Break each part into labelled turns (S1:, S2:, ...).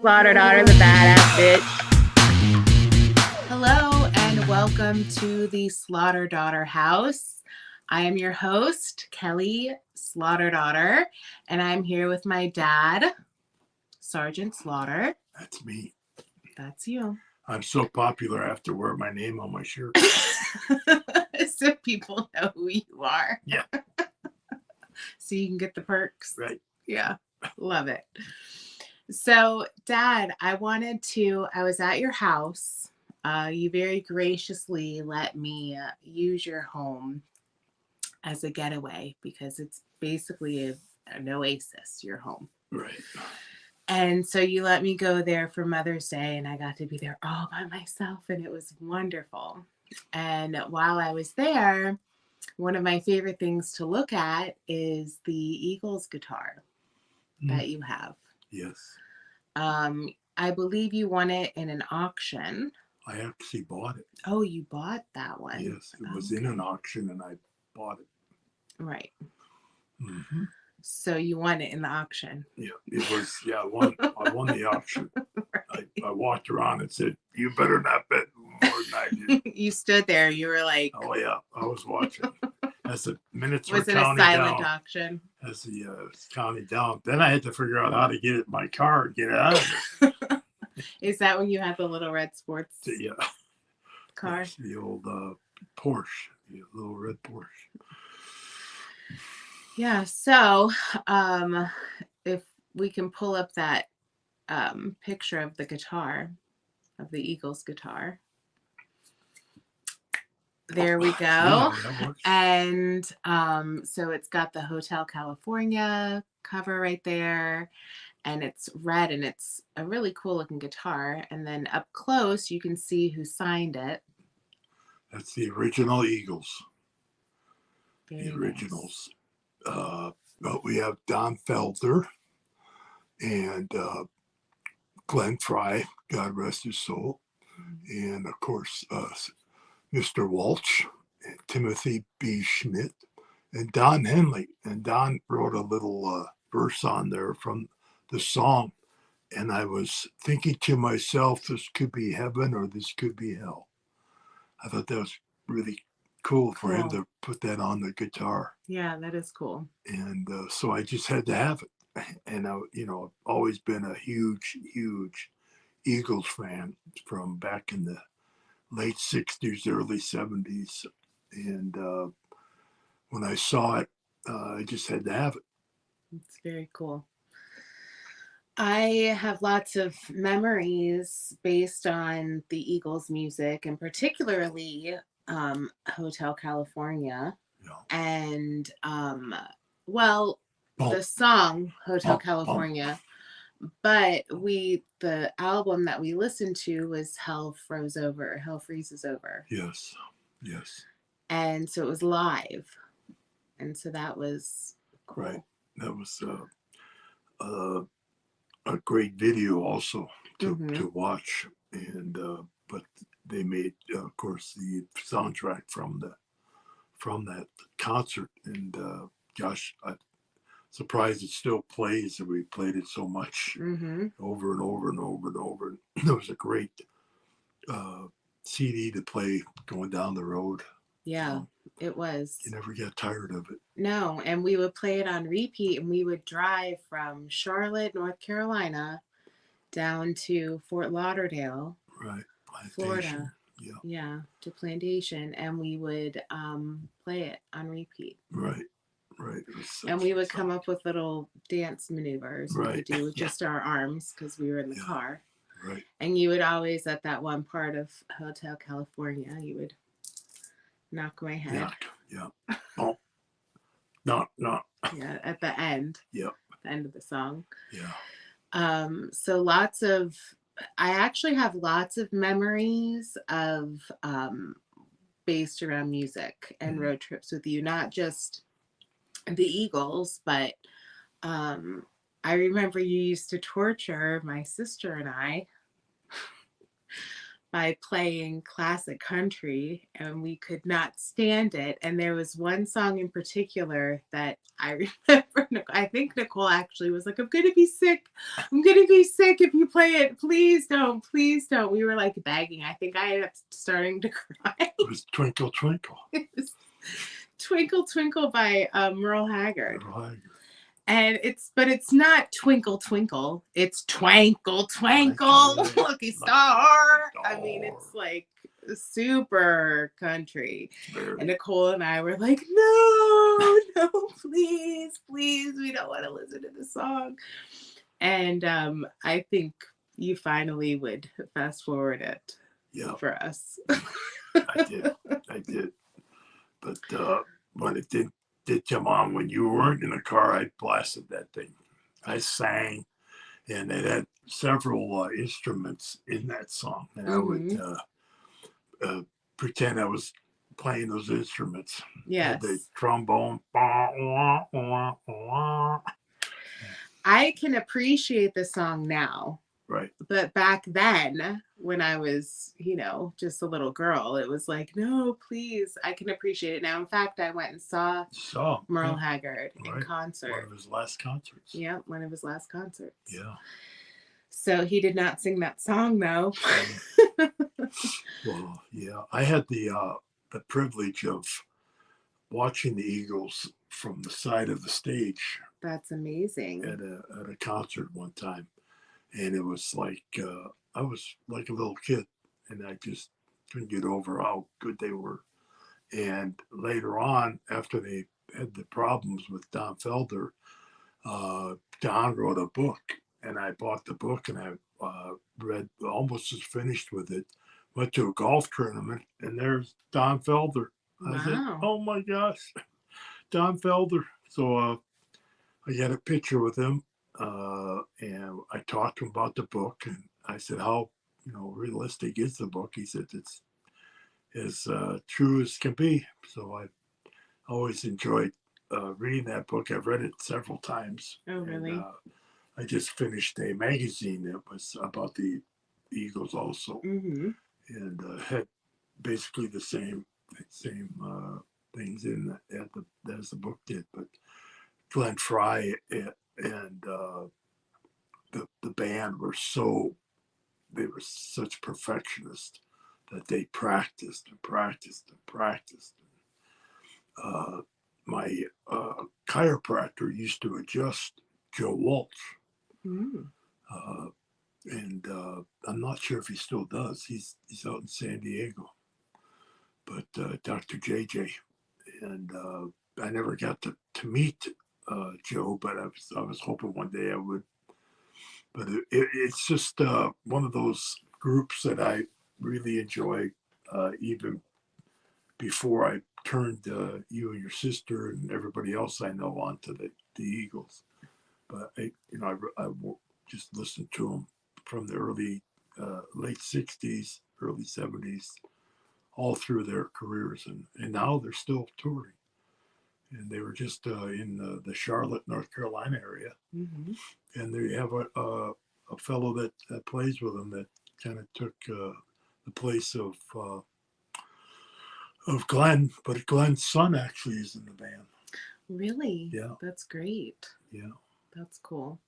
S1: Slaughter daughter, the badass bitch.
S2: Hello and welcome to the Slaughter Daughter House. I am your host, Kelly Slaughter Daughter, and I'm here with my dad, Sergeant Slaughter.
S3: That's me.
S2: That's you.
S3: I'm so popular I have to wear my name on my shirt.
S2: So people know who you are.
S3: Yeah.
S2: So you can get the perks.
S3: Right.
S2: Yeah. Love it. So, Dad, I was at your house. You very graciously let me use your home as a getaway because it's basically an oasis, your home.
S3: Right.
S2: And so you let me go there for Mother's Day, and I got to be there all by myself, and it was wonderful. And while I was there, one of my favorite things to look at is the Eagles guitar that you have.
S3: Yes.
S2: I believe you won it in an auction.
S3: I actually bought it.
S2: Oh, you bought that one?
S3: Yes, it was in an auction and I bought it.
S2: Right.
S3: Mm-hmm.
S2: So you won it in the auction.
S3: Yeah, it was. Yeah, I won the auction. Right. I walked around and said, "You better not bet more than I did."
S2: You stood there. You were like,
S3: "Oh yeah, I was watching." As the minutes
S2: was
S3: were
S2: it a
S3: counting
S2: silent
S3: down,
S2: auction?
S3: as the counting down, then I had to figure out how to get it in my car and get it out of it.
S2: Is that when you had the little red sports car?
S3: Yes, the old Porsche, the little red Porsche.
S2: Yeah. So, if we can pull up that picture of the guitar, of the Eagles guitar. There we go.
S3: Yeah,
S2: and so it's got the Hotel California cover right there. And it's red, and it's a really cool looking guitar. And then up close, you can see who signed it.
S3: That's the original Eagles.
S2: Very
S3: the originals. Nice. But we have Don Felder and Glenn Fry, God rest his soul. Mm-hmm. And of course, Mr. Walsh and Timothy B. Schmidt and Don Henley. And Don wrote a little verse on there from the song. And I was thinking to myself, this could be heaven or this could be hell. I thought that was really cool for him to put that on the guitar.
S2: Yeah, that is cool.
S3: And so I just had to have it. And I've always been a huge, huge Eagles fan from back in the late 60s, early 70s. And when I saw it, I just had to have it.
S2: It's very cool. I have lots of memories based on the Eagles music, and particularly Hotel California.
S3: Yeah.
S2: And the song Hotel California. But the album that we listened to was Hell Freezes Over.
S3: Yes, yes.
S2: And so it was live. And so that was cool.
S3: Right. That was a great video also to watch. And but they made, of course, the soundtrack from that concert. And gosh, I'm surprised it still plays. We played it so much over and over and over and over. It was a great CD to play going down the road.
S2: Yeah, it was.
S3: You never get tired of it.
S2: No, and we would play it on repeat, and we would drive from Charlotte, North Carolina, down to Fort Lauderdale,
S3: right,
S2: Florida. Yeah, to Plantation, and we would play it on repeat.
S3: Right.
S2: And we would come up with little dance maneuvers we could do with just our arms because we were in the car.
S3: Right.
S2: And you would always, at that one part of Hotel California, you would knock my head.
S3: Yeah. Oh. No.
S2: Yeah, at the end.
S3: Yeah.
S2: The end of the song.
S3: Yeah.
S2: So I actually have lots of memories of based around music and road trips with you, not just the Eagles, but I remember you used to torture my sister and I by playing classic country, and we could not stand it. And there was one song in particular that I remember I think Nicole actually was like, I'm gonna be sick. I'm gonna be sick if you play it. Please don't. Please don't. We were like begging. I think I ended up starting to cry.
S3: It was Twinkle Twinkle.
S2: It was Twinkle Twinkle by Merle Haggard.
S3: Merle Haggard.
S2: And it's not Twinkle Twinkle. It's Twinkle Twinkle,
S3: Twinkle,
S2: Lucky Star.
S3: Star.
S2: I mean, it's like super country.
S3: Very.
S2: And Nicole and I were like, no, please, we don't want to listen to the song. And I think you finally would fast forward it for us.
S3: I did. But when it did come on, when you weren't in the car, I blasted that thing. I sang, and it had several instruments in that song, and I would pretend I was playing those instruments.
S2: Yes.
S3: The trombone.
S2: I can appreciate the song now.
S3: Right.
S2: But back then, when I was, just a little girl, it was like, no, please, I can appreciate it now. In fact, I went and saw Merle Haggard in concert.
S3: One of his last concerts.
S2: Yeah, one of his last concerts.
S3: Yeah.
S2: So he did not sing that song, though.
S3: Well, yeah. I had the privilege of watching the Eagles from the side of the stage.
S2: That's amazing.
S3: At a concert one time. And it was like, I was like a little kid, and I just couldn't get over how good they were. And later on, after they had the problems with Don Felder, Don wrote a book, and I bought the book, and I read, almost as finished with it, went to a golf tournament, and there's Don Felder. I said, oh my gosh, Don Felder. So I got a picture with him. And I talked to him about the book, and I said, how, realistic is the book? He said, it's as true as can be. So I always enjoyed reading that book. I've read it several times.
S2: Oh, really?
S3: And, I just finished a magazine that was about the Eagles also. Mm-hmm. And had basically the same things in as the book did. But Glenn Frey and the band were such perfectionists that they practiced and practiced and practiced. My chiropractor used to adjust Joe Walsh. And I'm not sure if he still does. He's out in San Diego. But Dr. JJ, and I never got to meet Joe, but I was hoping one day I would. But it's just one of those groups that I really enjoy, even before I turned you and your sister and everybody else I know onto the Eagles. But I just listened to them from the early, late 60s, early 70s, all through their careers, and now they're still touring. And they were just in the Charlotte, North Carolina area. Mm-hmm. And they have a fellow that plays with them that kind of took the place of Glenn, but Glenn's son actually is in the band.
S2: Really?
S3: Yeah.
S2: That's great.
S3: Yeah.
S2: That's cool.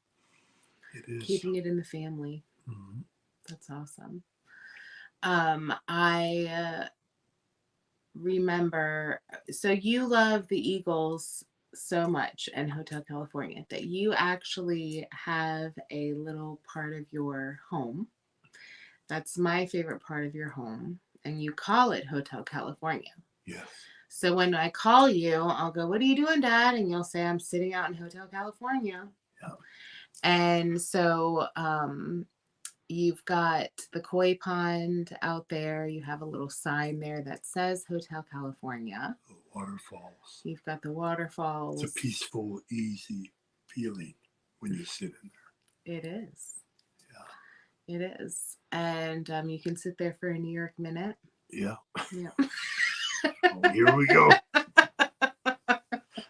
S3: It is.
S2: Keeping it in the family.
S3: Mm-hmm.
S2: That's awesome. I remember, so you love the Eagles so much and Hotel California that you actually have a little part of your home. That's my favorite part of your home. And you call it Hotel California.
S3: Yes.
S2: So when I call you, I'll go, what are you doing, Dad? And you'll say, I'm sitting out in Hotel California.
S3: Yeah.
S2: And so you've got the koi pond out there. You have a little sign there that says Hotel California.
S3: The waterfalls.
S2: You've got the waterfalls.
S3: It's a peaceful, easy feeling when you sit in there.
S2: It is.
S3: Yeah.
S2: It is. And you can sit there for a New York minute.
S3: Yeah.
S2: Yeah.
S3: Oh, here we go.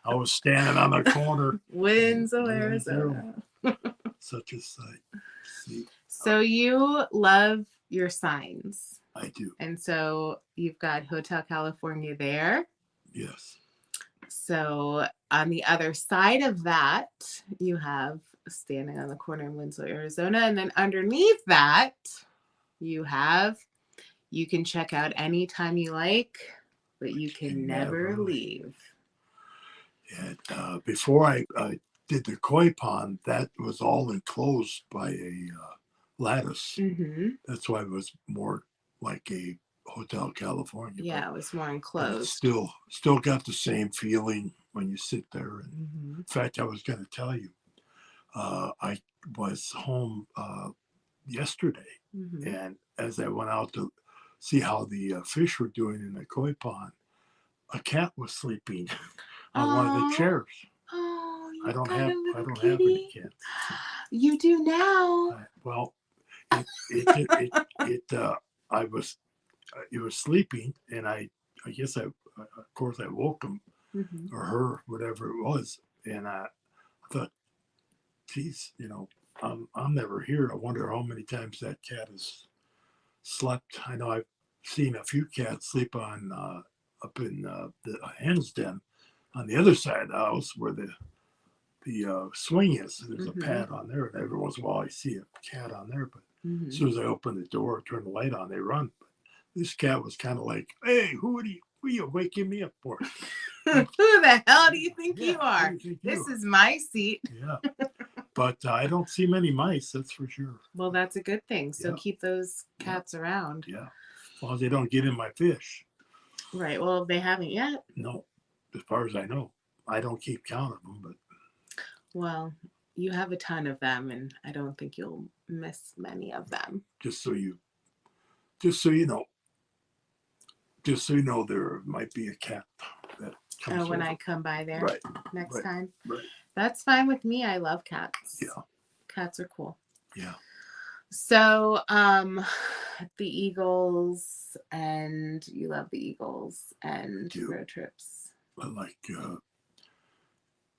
S3: I was standing on the corner.
S2: Winslow, Arizona.
S3: Such a sight. See.
S2: So you love your signs.
S3: I do.
S2: And so you've got Hotel California there.
S3: Yes.
S2: So on the other side of that, you have Standing on the Corner in Winslow, Arizona. And then underneath that, you can check out anytime you like, but you can never leave.
S3: And before I did the koi pond, that was all enclosed by a lattice.
S2: Mm-hmm.
S3: That's why it was more like a Hotel California.
S2: Yeah, it was more
S3: But
S2: enclosed.
S3: still got the same feeling when you sit there. And
S2: Mm-hmm.
S3: in fact, I was going to tell you, I was home yesterday,
S2: Mm-hmm.
S3: and as I went out to see how the fish were doing in the koi pond, a cat was sleeping on one of the chairs.
S2: Oh, you
S3: I don't
S2: got
S3: have
S2: a little
S3: have
S2: kitty.
S3: any cats.
S2: You do now.
S3: Well, I was it was sleeping, and I guess of course I woke him
S2: Mm-hmm.
S3: or her, whatever it was, and I thought, geez, I'm never here. I wonder how many times that cat has slept. I know I've seen a few cats sleep on up in the hen's den on the other side of the house where the swing is. There's
S2: Mm-hmm.
S3: a pad on there, and every once in a while I see a cat on there. But
S2: Mm-hmm.
S3: as soon as I open the door, turn the light on, they run. But this cat was kind of like, "Hey, who are you waking me up for?"
S2: Who the hell do you think
S3: Yeah,
S2: you are?
S3: who do you think
S2: This
S3: you
S2: is my seat.
S3: Yeah, but I don't see many mice. That's for sure.
S2: Well, that's a good thing. So
S3: Yeah.
S2: keep those cats around.
S3: Yeah, as long as they don't get in my fish.
S2: Right. Well, they haven't yet.
S3: No, as far as I know, I don't keep count of them, but.
S2: Well, you have a ton of them, and I don't think you'll miss many of them.
S3: Just so you know, there might be a cat that comes
S2: when
S3: over.
S2: I come by there
S3: Right.
S2: next
S3: Right.
S2: time.
S3: Right.
S2: That's fine with me. I love cats.
S3: Yeah.
S2: Cats are cool.
S3: Yeah.
S2: So, the Eagles, and you love the Eagles and road trips.
S3: But like,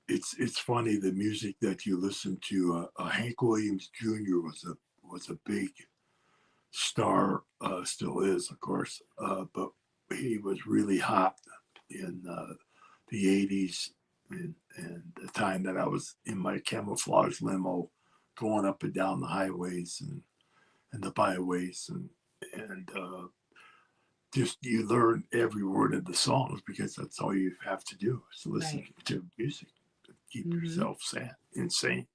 S3: it's funny, the music that you listen to. Hank Williams Jr. was a big star, still is, of course, but he was really hot in the 80s and the time that I was in my camouflage limo going up and down the highways and the byways and just you learn every word of the songs because that's all you have to do is listen to music to keep yourself insane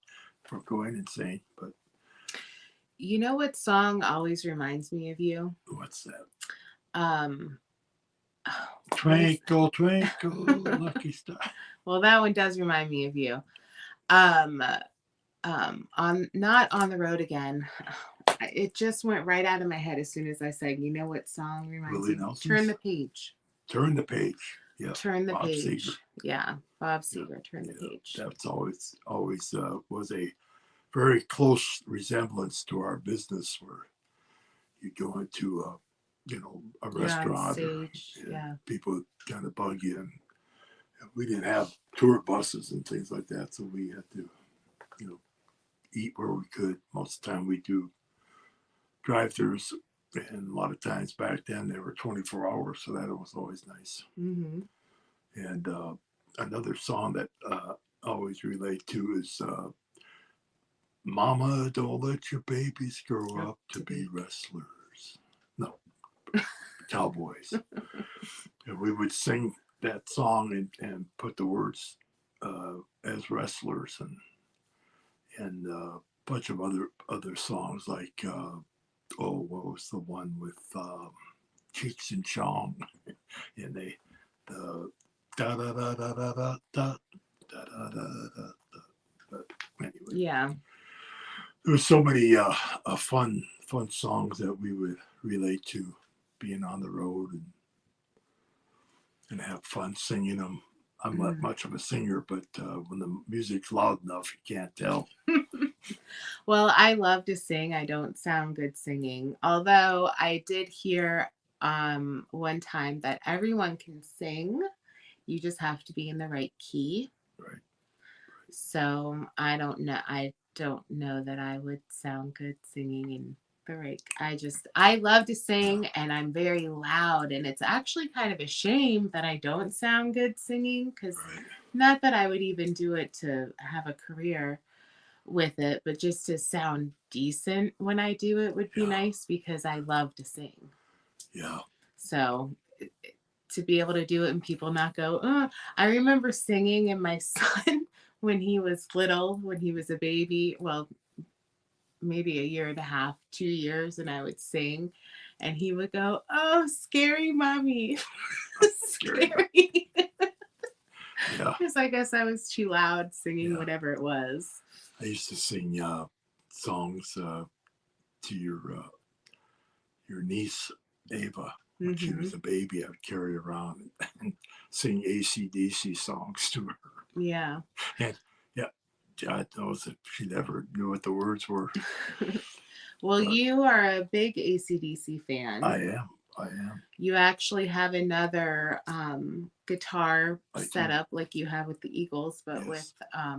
S3: from going insane. But
S2: you know what song always reminds me of you?
S3: What's that?
S2: Twinkle,
S3: twinkle, lucky star.
S2: Well, that one does remind me of you. On Not on the Road Again. It just went right out of my head as soon as I said, you know what song reminds me? Turn the Page.
S3: Turn the Page. Yeah.
S2: Turn the
S3: Bob
S2: Page.
S3: Seger.
S2: Yeah. Bob Seger, Turn the Page.
S3: That's always was a very close resemblance to our business where you go into a restaurant or people kind of bug you, and we didn't have tour buses and things like that, so we had to eat where we could. Most of the time we do drive-thrus, and a lot of times back then they were 24 hours, so that was always nice.
S2: Mm-hmm.
S3: And another song that I always relate to is Mama, don't let your babies grow up to be wrestlers. No, cowboys. And we would sing that song and put the words as wrestlers and a bunch of other songs like what was the one with Cheeks and Chong, and the da da da da da da da da da da. But anyway,
S2: yeah,
S3: there were so many fun songs that we would relate to being on the road and have fun singing them. I'm not much of a singer, but when the music's loud enough, you can't tell.
S2: Well, I love to sing. I don't sound good singing. Although I did hear one time that everyone can sing. You just have to be in the right key.
S3: Right.
S2: So I don't know that I would sound good singing in the right. I love to sing and I'm very loud, and it's actually kind of a shame that I don't sound good singing because Not that I would even do it to have a career with it, but just to sound decent when I do it would be
S3: Yeah.
S2: nice because I love to sing.
S3: Yeah.
S2: So to be able to do it and people not go, oh, I remember singing and my son when he was little, when he was a baby, well, maybe a year and a half, 2 years, and I would sing and he would go, oh, scary mommy. Scary.
S3: Yeah.
S2: Because I guess I was too loud singing
S3: Yeah.
S2: whatever it was.
S3: I used to sing songs to your niece Ava when she was a baby. I would carry her around and sing AC/DC songs to her.
S2: Yeah.
S3: And yeah, God knows if she never knew what the words were.
S2: Well,
S3: But
S2: you are a big AC/DC fan.
S3: I am. I am.
S2: You actually have another guitar
S3: I do.
S2: setup like you have with the Eagles, but
S3: Yes.
S2: with
S3: I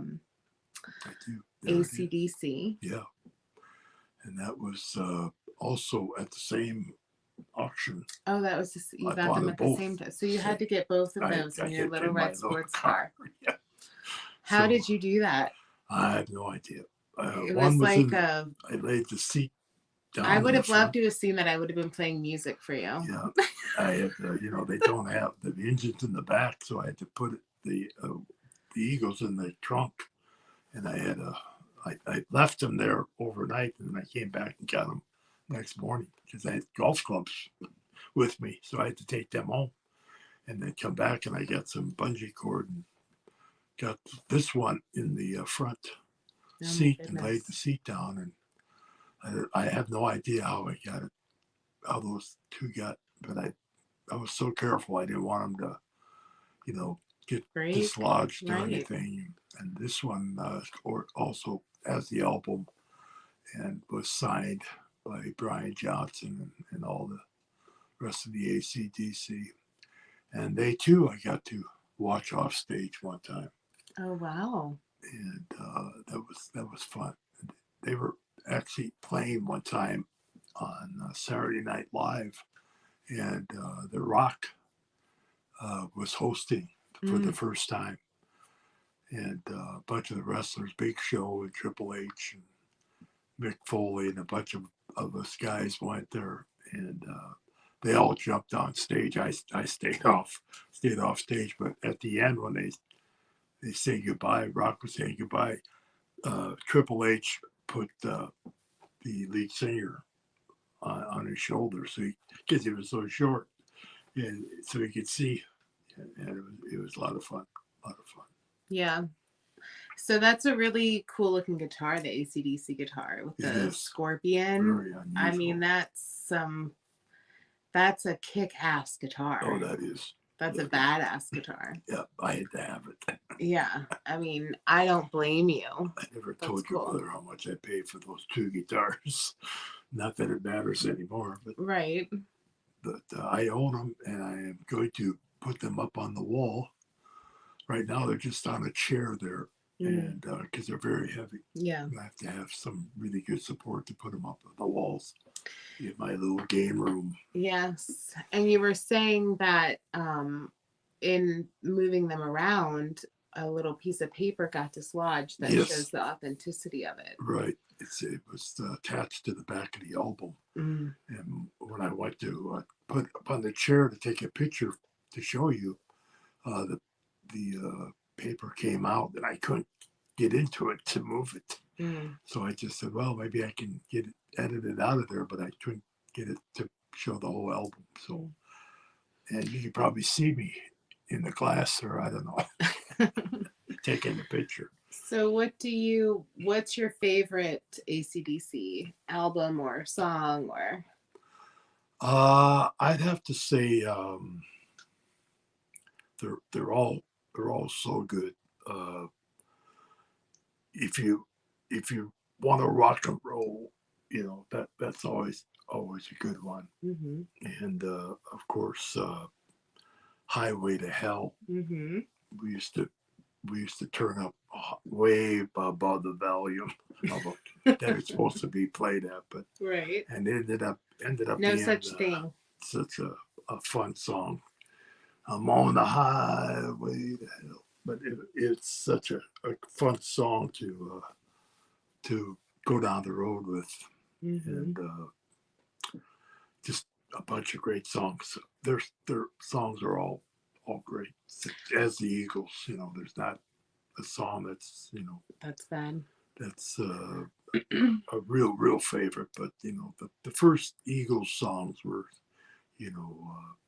S3: do. There it is.
S2: AC/DC.
S3: Yeah. And that was also at the same auction.
S2: Oh, that was just, you
S3: I
S2: got
S3: bought
S2: them
S3: them
S2: at the
S3: both.
S2: same time. So you had to get both of those in your little red sports car.
S3: Yeah.
S2: How
S3: So,
S2: did you do that?
S3: I have no idea.
S2: It
S3: One
S2: was
S3: was
S2: like
S3: I laid the seat down.
S2: I would
S3: in
S2: have
S3: the
S2: loved
S3: front.
S2: to have seen that. I would have been playing music for you.
S3: Yeah, I had they don't have the engines in the back, so I had to put the Eagles in the trunk, and I had I left them there overnight, and then I came back and got them next morning because I had golf clubs with me, so I had to take them home, and then come back and I got some bungee cord and got this one in the front seat and laid the seat down, and I have no idea how I got it, how those two got, but I was so careful. I didn't want them to, get dislodged or anything. And this one also has the album and was signed by Brian Johnson and all the rest of the AC/DC. And they too, I got to watch off stage one time.
S2: Oh wow!
S3: And that was fun. They were actually playing one time on Saturday Night Live, and The Rock was hosting for the first time, and a bunch of the wrestlers, Big Show and Triple H and Mick Foley and a bunch of us guys went there, and they all jumped on stage. I stayed off stage, but at the end when they say goodbye, Rock was saying goodbye. Triple H put the lead singer on his shoulder, because he was so short, and so he could see. And it was a lot of fun.
S2: Yeah. So that's a really cool looking guitar, the AC/DC guitar with the scorpion.
S3: Very unusual.
S2: I mean, that's a kick-ass guitar.
S3: Oh, that is.
S2: That's a badass guitar.
S3: Yeah, I had to have it.
S2: Yeah, I mean, I don't blame you.
S3: I never told your mother how much I paid for those two guitars. Not that it matters anymore, but
S2: right.
S3: But I own them, and I am going to put them up on the wall. Right now, they're just on a chair there, and because they're very heavy.
S2: Yeah,
S3: I have to have some really good support to put them up on the walls in my little game room.
S2: Yes, and you were saying that in moving them around, a little piece of paper got dislodged that shows the authenticity of it.
S3: Right. It was attached to the back of the album. And when I went to put up on the chair to take a picture to show you, the paper came out and I couldn't get into it to move it. So I just said, well, maybe I can get it edited out of there, but I couldn't get it to show the whole album. So, and you can probably see me in the glass, or I don't know, taking the picture.
S2: So what's your favorite AC/DC album or song or?
S3: I'd have to say they're all so good. If you want to rock and roll, that's always a good one. And of course, Highway to Hell. We used to turn up way above the volume that it's supposed to be played at, but and it ended up
S2: no
S3: being
S2: such thing.
S3: Such a fun song. I'm on the highway to hell. but it's such a fun song to go down the road with, and just a bunch of great songs. Their songs are all great. As the Eagles, there's not a song that's
S2: That's bad.
S3: that's a real favorite. But the first Eagles songs were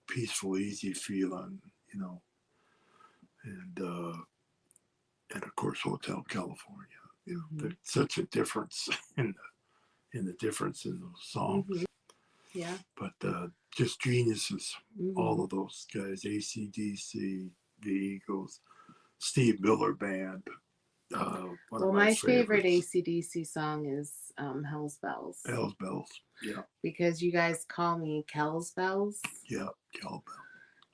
S3: peaceful, easy feeling, and of course Hotel California. There's such a difference in the difference in those songs.
S2: Yeah.
S3: But just geniuses, all of those guys, AC/DC, the Eagles, Steve Miller Band. One of
S2: my favorite
S3: favorites.
S2: AC/DC song is Hell's Bells.
S3: Hell's Bells, yeah.
S2: Because you guys call me Kells Bells.
S3: Yeah, Kells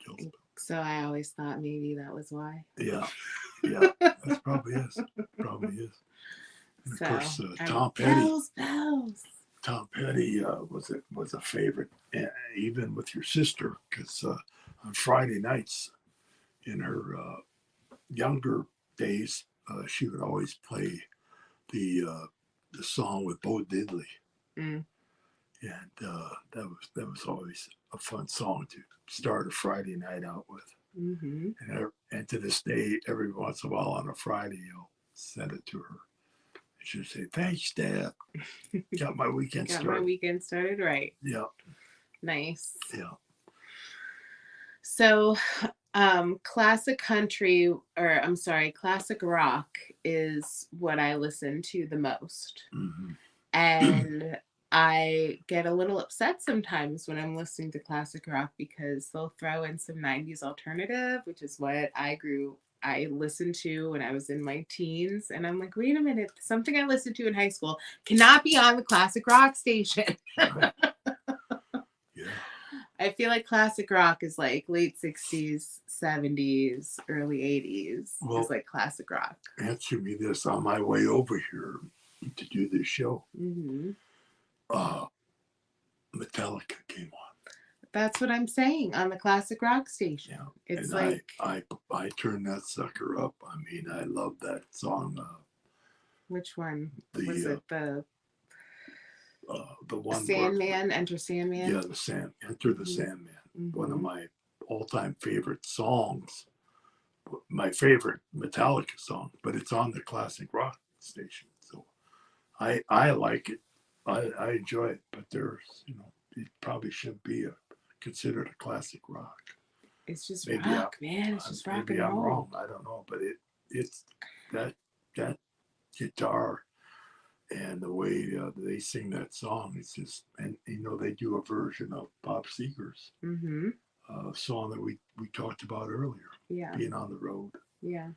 S3: Bells.
S2: So I always thought maybe that was why.
S3: Yeah, that probably is. And of course, Tom Petty.
S2: Kells Bells.
S3: Tom Petty was a favorite, even with your sister, because on Friday nights in her younger days, she would always play the song with Bo Diddley, and that was always a fun song to start a Friday night out with. And to this day, every once in a while on a Friday, I'll send it to her. She'll say, "Thanks, Dad. Got my weekend started."
S2: Got my weekend started right.
S3: Yeah.
S2: Nice.
S3: Yeah.
S2: So, classic rock is what I listen to the most. And I get a little upset sometimes when I'm listening to classic rock because they'll throw in some 90s alternative, which is what I listened to when I was in my teens. And I'm like, wait a minute, something I listened to in high school cannot be on the classic rock station.
S3: Yeah.
S2: I feel like classic rock is like late 60s, 70s, early 80s.
S3: Well,
S2: is like classic rock.
S3: Answer me this. On my way over here to do this show, Metallica came on.
S2: That's what I'm saying, on the classic rock station.
S3: Yeah.
S2: It's
S3: and
S2: like
S3: I turned that sucker up. I mean, I love that song.
S2: Which one? Was it
S3: the one
S2: Sandman, Enter Sandman?
S3: Yeah, Enter the Sandman. One of my all-time favorite songs. My favorite Metallica song, but it's on the classic rock station. So I like it. I enjoy it, but there's it probably shouldn't be considered a classic rock.
S2: It's just rock, man. It's just rock and roll.
S3: Maybe I'm wrong. I don't know, but it's that guitar and the way they sing that song. It's just, and they do a version of Bob Seger's song that we talked about earlier.
S2: Yeah,
S3: being on the road.
S2: Yeah,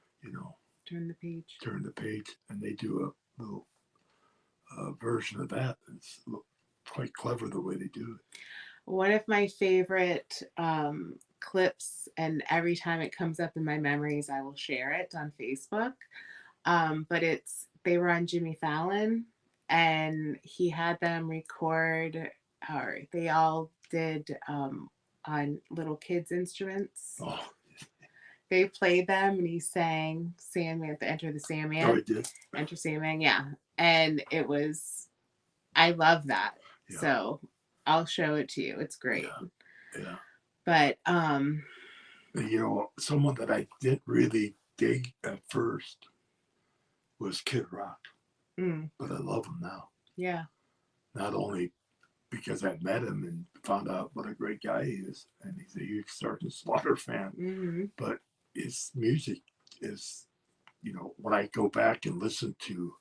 S3: turn the page, and they do a little version of that. It's quite clever the way they do it. One
S2: of my favorite clips, and every time it comes up in my memories, I will share it on Facebook. But they were on Jimmy Fallon, and he had them record, or they all did on little kids' instruments.
S3: Oh.
S2: They played them, and he sang Sandman, Enter the Sandman.
S3: Oh, he did?
S2: Enter Sandman, yeah. And I love that. Yeah. So I'll show it to you. It's great.
S3: Yeah.
S2: But
S3: someone that I didn't really dig at first was Kid Rock. But I love him now.
S2: Yeah.
S3: Not only because I met him and found out what a great guy he is, and he's a huge Sergeant Slaughter fan, but his music is, when I go back and listen to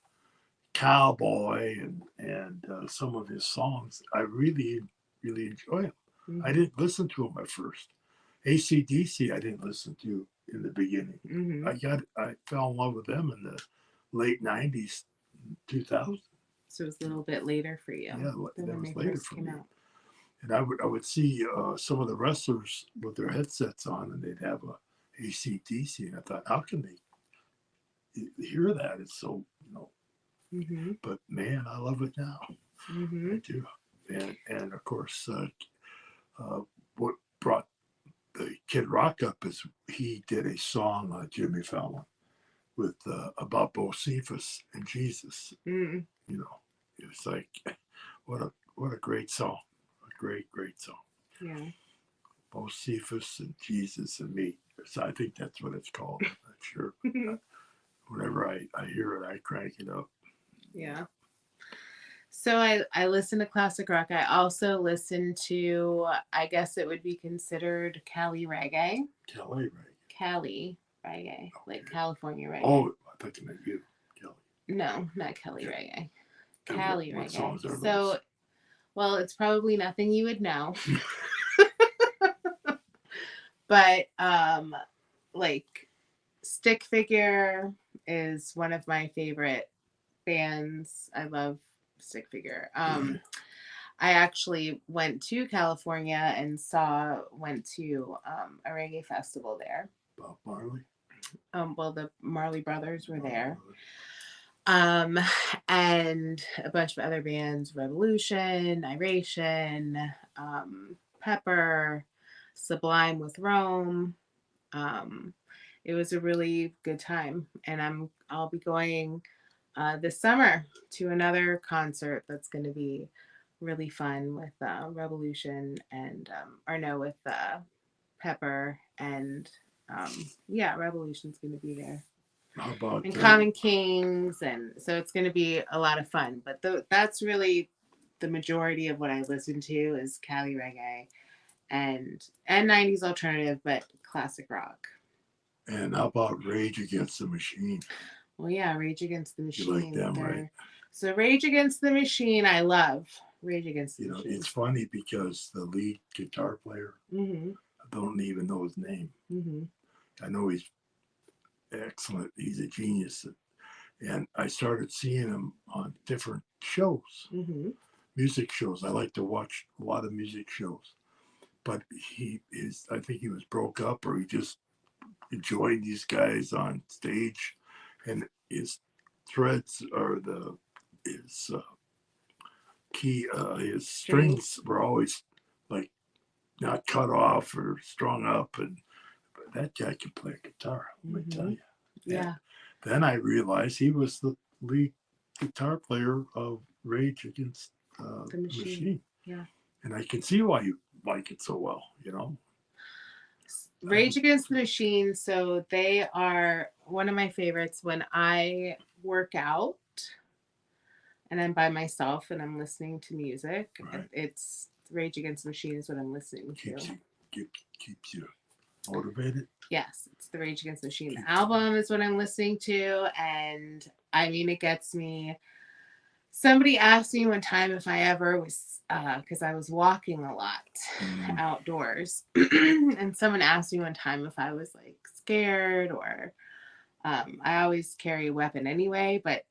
S3: Cowboy and some of his songs, I really, really enjoy him. I didn't listen to him at first. AC/DC I didn't listen to in the beginning. I fell in love with them in the late 90s, 2000.
S2: So it was a little bit later for you.
S3: Yeah, that was later for me. And I would see some of the wrestlers with their headsets on, and they'd have a AC/DC, and I thought, how can they hear that? It's so, But man, I love it now. I do. And of course, what brought the Kid Rock up he did a song on Jimmy Fallon with about Bocephus and Jesus.
S2: Mm.
S3: You know, it was like what a great song, a great song.
S2: Yeah.
S3: Bocephus and Jesus and me. So I think that's what it's called. I'm not sure. Whenever I hear it, I crank it up.
S2: Yeah. So I listen to classic rock. I also listen to, I guess it would be considered Cali reggae.
S3: Kelly, right?
S2: Cali reggae, like California reggae.
S3: Oh, I thought you meant you, Kelly.
S2: No, not Cali reggae.
S3: And
S2: Cali
S3: what
S2: reggae.
S3: songs are
S2: So,
S3: those?
S2: well, it's probably nothing you would know. But like Stick Figure is one of my favorite bands. I love Stick Figure.
S3: Right.
S2: I actually went to California and went to a reggae festival there.
S3: Bob Marley.
S2: Well, the Marley Brothers were there.
S3: Marley.
S2: And a bunch of other bands, Revolution, Iration, Pepper, Sublime with Rome. It was a really good time, and I'll be going this summer to another concert that's going to be really fun with Revolution and with Pepper and Revolution's going to be there.
S3: How about
S2: And Common Kings, and so it's going to be a lot of fun. But that's really the majority of what I listen to is Cali reggae and 90s alternative, but classic rock.
S3: And how about Rage Against the Machine?
S2: Well, yeah, Rage Against the Machine.
S3: You like them, right?
S2: So Rage Against the Machine, I love Rage Against the Machine.
S3: It's funny because the lead guitar player,
S2: Mm-hmm.
S3: I don't even know his name.
S2: Mm-hmm.
S3: I know he's excellent. He's a genius. And I started seeing him on different shows,
S2: Mm-hmm.
S3: music shows. I like to watch a lot of music shows. But I think he was broke up or he just enjoyed these guys on stage. And his threads or his his strings were always like not cut off or strung up. But that guy can play a guitar, let me tell you.
S2: Yeah.
S3: Then I realized he was the lead guitar player of Rage Against the Machine.
S2: Yeah.
S3: And I can see why you like it so well,
S2: Rage Against the Machine. So they are one of my favorites when I work out and I'm by myself and I'm listening to music.
S3: Right.
S2: It's Rage Against the Machine is what I'm listening to.
S3: Keeps you motivated.
S2: Yes, it's the Rage Against the Machine. The album is what I'm listening to, and I mean, it gets me. Somebody asked me one time if I ever was, because I was walking a lot outdoors, and someone asked me one time if I was like scared or, I always carry a weapon anyway, but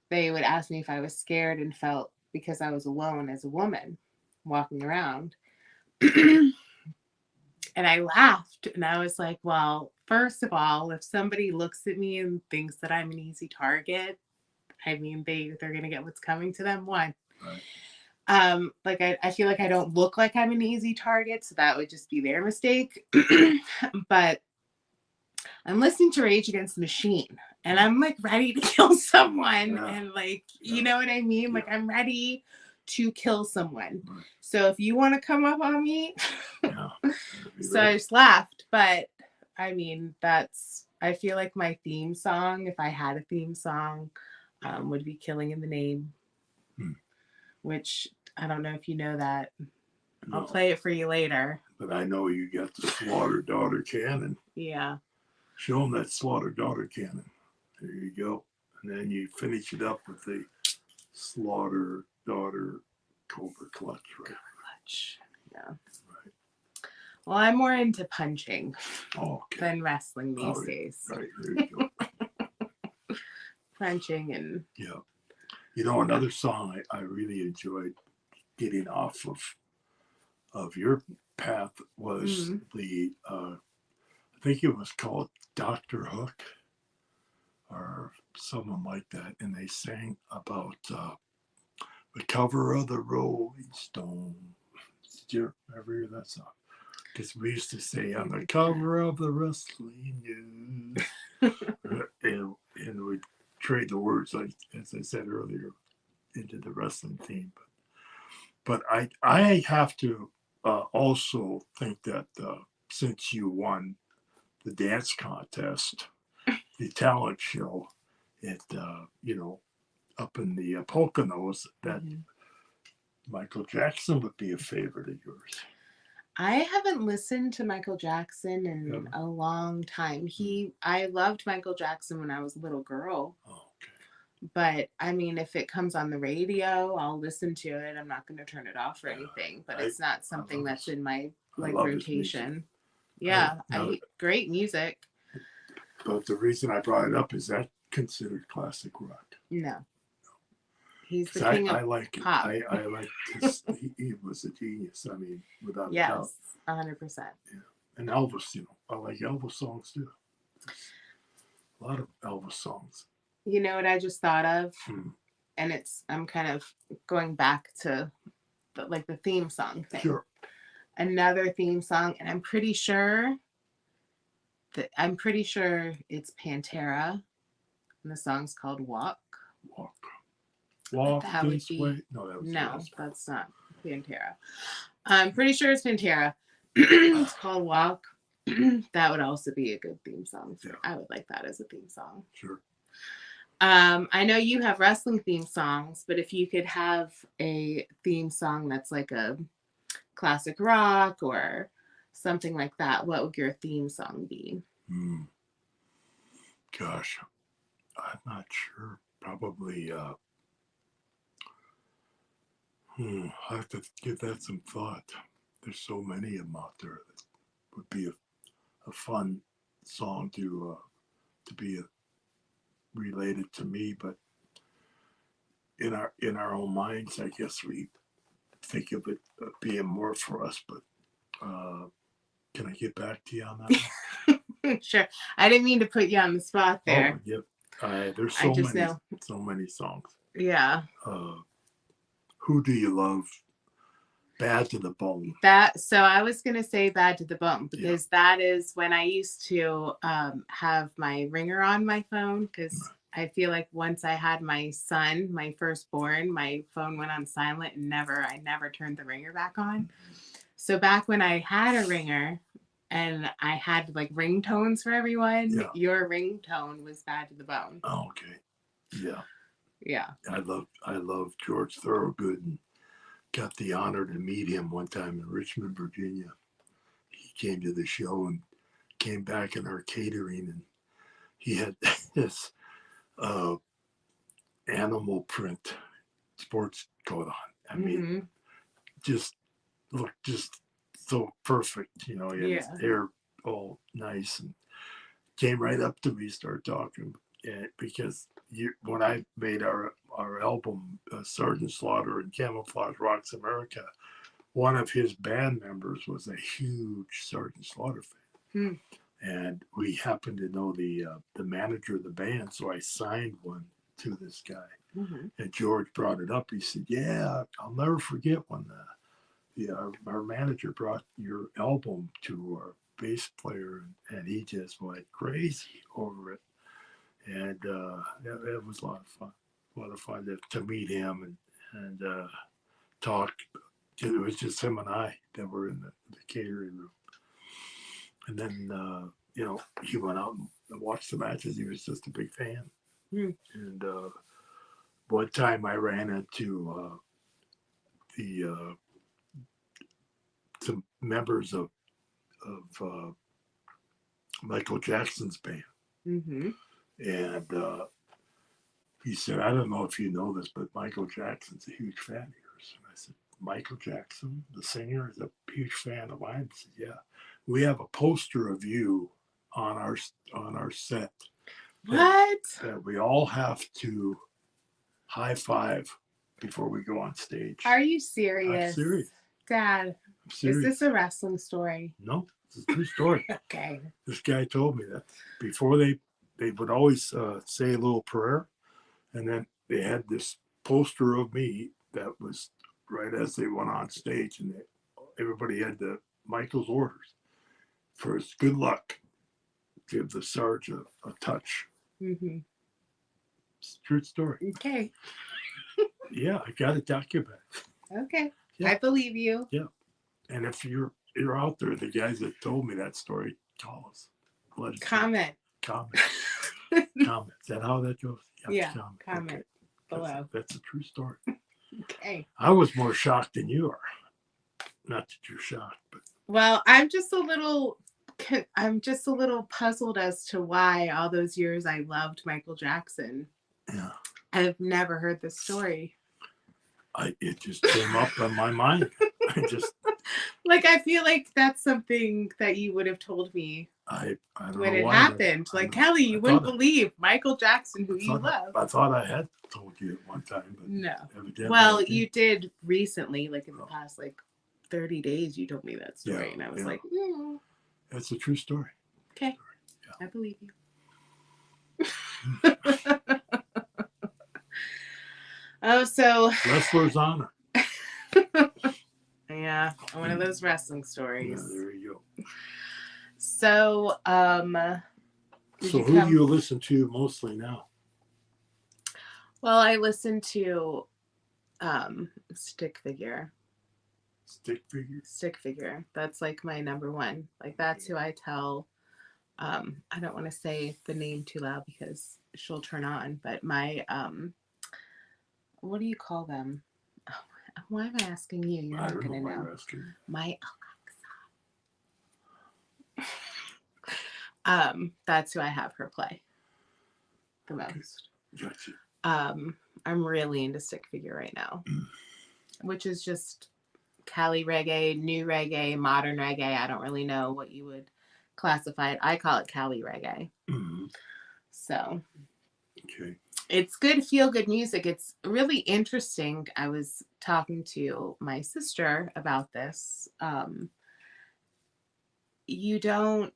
S2: they would ask me if I was scared and felt because I was alone as a woman walking around. And I laughed and I was like, well, first of all, if somebody looks at me and thinks that I'm an easy target, I mean, they're going to get what's coming to them. One.
S3: Right.
S2: I feel like I don't look like I'm an easy target. So that would just be their mistake. But I'm listening to Rage Against the Machine and I'm like ready to kill someone.
S3: Yeah.
S2: And you know what I mean?
S3: Yeah.
S2: Like I'm ready to kill someone.
S3: Right.
S2: So if you want to come up on me,
S3: yeah.
S2: So I just laughed, but I mean, I feel like my theme song, if I had a theme song, would be Killing in the Name, which I don't know if you know that. No. I'll play it for you later.
S3: But I know you got the Slaughter Daughter Cannon.
S2: Yeah.
S3: Show them that Slaughter Daughter Cannon. There you go. And then you finish it up with the Slaughter Daughter Cobra Clutch, right?
S2: Cobra Clutch. Yeah. Right. Well, I'm more into punching than wrestling these days.
S3: Right, there you go.
S2: Punching and...
S3: Yeah. Another song I really enjoyed getting off of your path was I think it was called Dr. Hook or someone like that. And they sang about the cover of the Rolling Stone. Did you ever hear that song? because we used to say on the cover of the Wrestling News, and we'd trade the words, like as I said earlier, into the wrestling theme. But I have to also think that since you won the dance contest, the talent show, up in the Poconos, that Michael Jackson would be a favorite of yours.
S2: I haven't listened to Michael Jackson in a long time. I loved Michael Jackson when I was a little girl.
S3: Oh, okay.
S2: But I mean, if it comes on the radio, I'll listen to it. I'm not going to turn it off or anything. But it's not something that's in my rotation. Yeah, great music.
S3: But the reason I brought it up is that considered classic rock.
S2: No. He's the king of pop.
S3: I like his, he was a genius. I mean, without a doubt.
S2: Yes, 100%.
S3: Yeah. And Elvis, I like Elvis songs too. A lot of Elvis songs.
S2: You know what I just thought of? And I'm kind of going back to the theme song thing.
S3: Sure.
S2: Another theme song, and I'm pretty sure it's Pantera, and the song's called Walk.
S3: Walk
S2: that
S3: this
S2: would be,
S3: way. No,
S2: that's not Pantera. I'm pretty sure it's Pantera. It's called Walk. That would also be a good theme song. Yeah. I would like that as a theme song.
S3: Sure.
S2: I know you have wrestling theme songs, but if you could have a theme song that's like a classic rock or something like that, what would your theme song be?
S3: Gosh, I'm not sure. Probably I have to give that some thought. There's so many of them out there that would be a fun song to be related to me. But in our own minds, I guess we think of it being more for us. But can I get back to you on that one?
S2: Sure. I didn't mean to put you on the spot there.
S3: Oh, yep. There's so many songs.
S2: Yeah.
S3: Who do you love? Bad to the Bone.
S2: So I was going to say Bad to the Bone because that is when I used to have my ringer on my phone, because I feel like once I had my son, my firstborn, my phone went on silent and I never turned the ringer back on. So back when I had a ringer and I had like ringtones for everyone, your ringtone was Bad to the Bone.
S3: Oh, okay. Yeah.
S2: Yeah.
S3: I love George Thorogood, and got the honor to meet him one time in Richmond, Virginia. He came to the show and came back in our catering, and he had this animal print sports coat on. I mean, just looked just so perfect. He had his hair all nice, and came right up to me, started talking. Because when I made our album, Sergeant Slaughter and Camouflage Rocks America, one of his band members was a huge Sergeant Slaughter fan. And we happened to know the manager of the band, so I signed one to this guy. And George brought it up. He said, yeah, I'll never forget when our manager brought your album to our bass player, and he just went crazy over it. And it was a lot of fun to meet him and talk. It was just him and I that were in the catering room. And then, he went out and watched the matches. He was just a big fan. And one time I ran into some members of Michael Jackson's band. And he said, I don't know if you know this, but Michael Jackson's a huge fan of yours. And I said, Michael Jackson, the singer, is a huge fan of mine. He said, yeah. We have a poster of you on our set. That we all have to high five before we go on stage.
S2: Are you serious?
S3: I'm serious.
S2: Dad,
S3: I'm serious.
S2: Is this a wrestling story?
S3: No, it's a true story.
S2: Okay.
S3: This guy told me that before they would always say a little prayer, and then they had this poster of me that was right as they went on stage, and everybody had to Michael's orders. For his good luck, give the Sarge a touch.
S2: Mm-hmm.
S3: It's a true story.
S2: Okay.
S3: Yeah, I got it documented.
S2: Okay.
S3: Yeah.
S2: I believe you.
S3: Yeah. And if you're out there, the guys that told me that story, call us. Let us know.
S2: Comment.
S3: Comment. Comment. Is that how that goes?
S2: Yeah.
S3: Comment.
S2: Comment
S3: Okay.
S2: below.
S3: That's a true story.
S2: Okay.
S3: I was more shocked than you are. Not that you're shocked, but
S2: Well, I'm just a little puzzled as to why all those years I loved Michael Jackson.
S3: yeah,
S2: I've never heard this story.
S3: it just came up in my mind.
S2: I feel like that's something that you would have told me
S3: I don't
S2: when
S3: know
S2: it
S3: why
S2: happened. Like, Kelly, you wouldn't believe Michael Jackson, who you love.
S3: I thought I had told you at one time, but
S2: no.
S3: Evidently
S2: well, you did recently, like in the past 30 days, you told me that story, and I was like,
S3: It's a true story.
S2: Okay,
S3: yeah.
S2: I believe you. Oh, so
S3: Wrestler's honor.
S2: Yeah, one of those wrestling stories.
S3: Yeah, there you go.
S2: So,
S3: who do you listen to mostly now?
S2: Well, I listen to Stick Figure.
S3: Stick Figure?
S2: Stick Figure. That's like my number one. Like, that's who I tell. I don't want to say the name too loud because she'll turn on, but my, what do you call them? Oh, why am I asking you? You're not going to know. My Alexa. That's who I have her play the most.
S3: Gotcha.
S2: I'm really into Stick Figure right now, which is just Cali reggae, new reggae, modern reggae. I don't really know what you would classify it. I call it Cali reggae.
S3: Mm-hmm.
S2: So,
S3: okay.
S2: It's good, feel good music. It's really interesting. I was talking to my sister about this. You don't,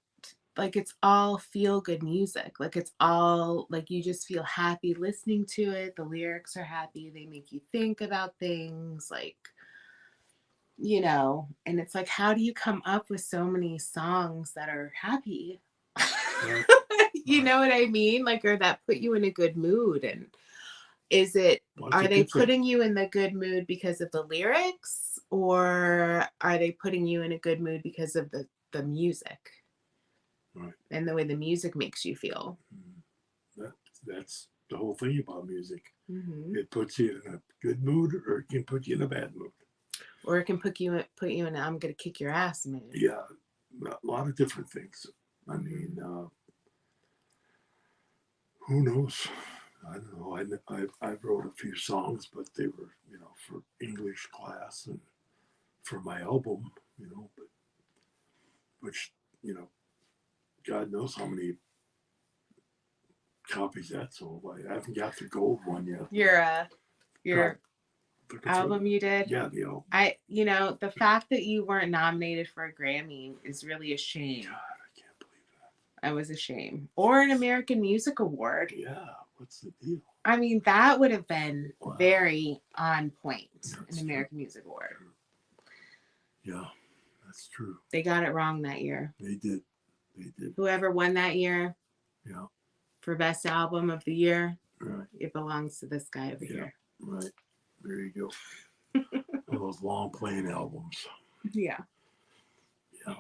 S2: it's all feel good music. It's all, you just feel happy listening to it. The lyrics are happy. They make you think about things, and it's how do you come up with so many songs that are happy?
S3: Right.
S2: You know what I mean? Or that put you in a good mood. And are they putting you in the good mood because of the lyrics, or are they putting you in a good mood because of the music?
S3: Right.
S2: And the way the music makes you feel.
S3: That's the whole thing about music.
S2: Mm-hmm.
S3: It puts you in a good mood, or it can put you in a bad mood. Or
S2: it can put you in a I'm gonna kick your ass mood.
S3: Yeah, a lot of different things. I mean, who knows? I don't know. I wrote a few songs, but they were, for English class and for my album, but which, God knows how many copies that sold. I haven't got the gold one yet.
S2: Your album you did?
S3: Yeah, the album.
S2: The fact that you weren't nominated for a Grammy is really a shame.
S3: God, I can't believe that.
S2: I was ashamed. Or an American Music Award.
S3: Yeah, what's the deal?
S2: I mean, that would have been very on point. An American Music Award.
S3: Yeah, that's true.
S2: They got it wrong that year.
S3: They did.
S2: Whoever won that year.
S3: Yeah.
S2: For best album of the year.
S3: Right.
S2: It belongs to this guy over here.
S3: Right. There you go. One of those long playing albums.
S2: Yeah.
S3: Yeah.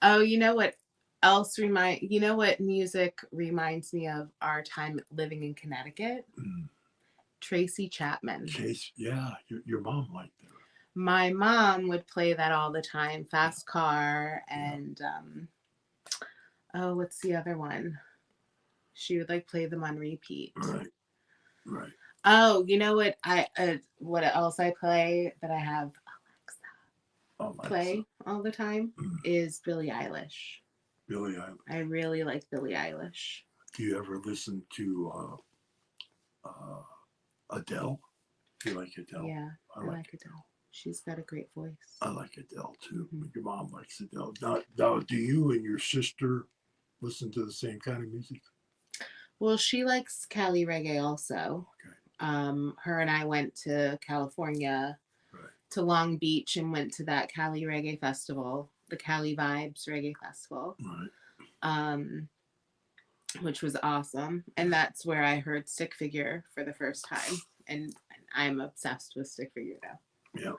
S2: Oh, you know what else what music reminds me of our time living in Connecticut? Tracy Chapman.
S3: Yeah, your mom liked that.
S2: My mom would play that all the time. Fast Car and what's the other one? She would play them on repeat.
S3: Right.
S2: Oh, you know what what else I play that I have Alexa play all the time is Billie Eilish.
S3: Billie Eilish.
S2: I really like Billie Eilish.
S3: Do you ever listen to Adele? Do you like Adele?
S2: Yeah, I like Adele. She's got a great voice.
S3: I like Adele too. Mm-hmm. Your mom likes Adele. Now, do you and your sister listen to the same kind of music?
S2: Well, she likes Cali reggae also.
S3: Okay.
S2: Her and I went to California to Long Beach and went to that Cali Reggae Festival, the Cali Vibes Reggae Festival, which was awesome. And that's where I heard Stick Figure for the first time. And I'm obsessed with Stick Figure now.
S3: Yeah.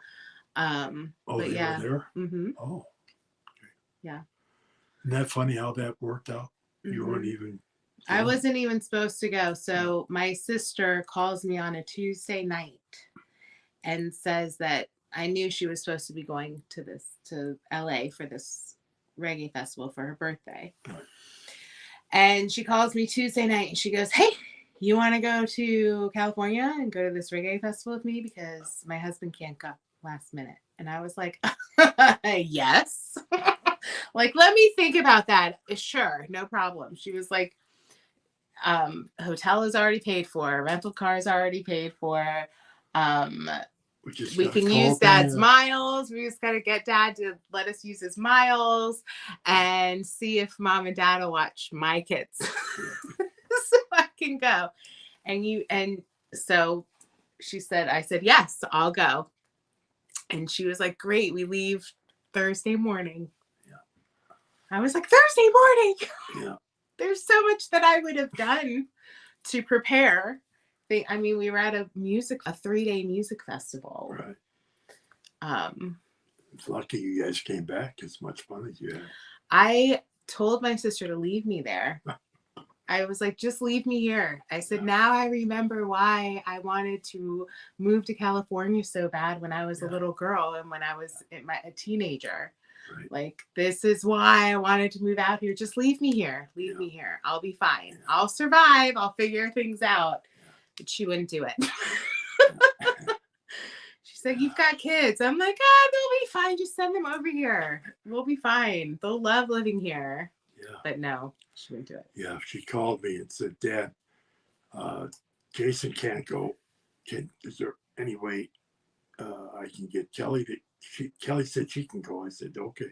S2: Oh,
S3: but
S2: they
S3: were there?
S2: Mm-hmm.
S3: Oh. Okay.
S2: Yeah.
S3: Isn't that funny how that worked out?
S2: Mm-hmm.
S3: You weren't even...
S2: I wasn't even supposed to go. So my sister calls me on a Tuesday night and says that I knew she was supposed to be going to LA for this reggae festival for her birthday.
S3: Right.
S2: And she calls me Tuesday night and she goes, "Hey, you want to go to California and go to this reggae festival with me? Because my husband can't go last minute." And I was like, yes. Like, let me think about that. Sure, no problem. She was like, hotel is already paid for, rental car is already paid for. We can use Dad's miles. We just got to get Dad to let us use his miles and see if Mom and Dad will watch my kids so I can go. And so she said, I said, yes, I'll go. And she was like, great. We leave Thursday morning.
S3: Yeah.
S2: I was like, Thursday morning.
S3: Yeah.
S2: There's so much that I would have done to prepare. I mean, we were at a 3-day music festival.
S3: Right. It's lucky you guys came back as much fun as you had.
S2: I told my sister to leave me there. I was like, just leave me here. I said, now I remember why I wanted to move to California so bad when I was a little girl and when I was a teenager.
S3: Right.
S2: Like, this is why I wanted to move out here. Just leave me here. Leave me here. I'll be fine. Yeah. I'll survive. I'll figure things out. But she wouldn't do it. She said, you've got kids. I'm like, they'll be fine. Just send them over here. We'll be fine. They'll love living here. Yeah. But no, she wouldn't do it.
S3: Yeah, she called me and said, Dad, Jason can't go. Is there any way I can get Kelly to... Kelly said she can go. I said, okay.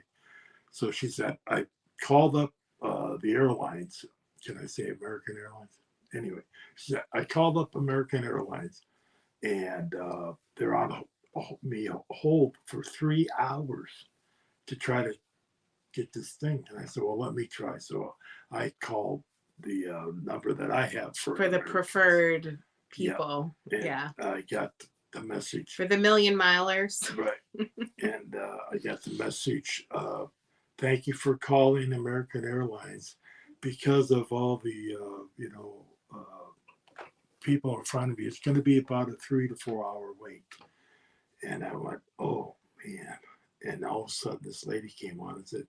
S3: So she said, I called up the airlines. Can I say American Airlines? Anyway, she said, I called up American Airlines and they're on me a hold for 3 hours to try to get this thing. And I said, well, let me try. So I called the number that I have for
S2: the preferred people.
S3: Yeah. I got the message
S2: for the million milers.
S3: Right. And I got the message, thank you for calling American Airlines. Because of all the people in front of you, it's going to be about a 3 to 4 hour wait. And I went, oh man. And all of a sudden this lady came on and said,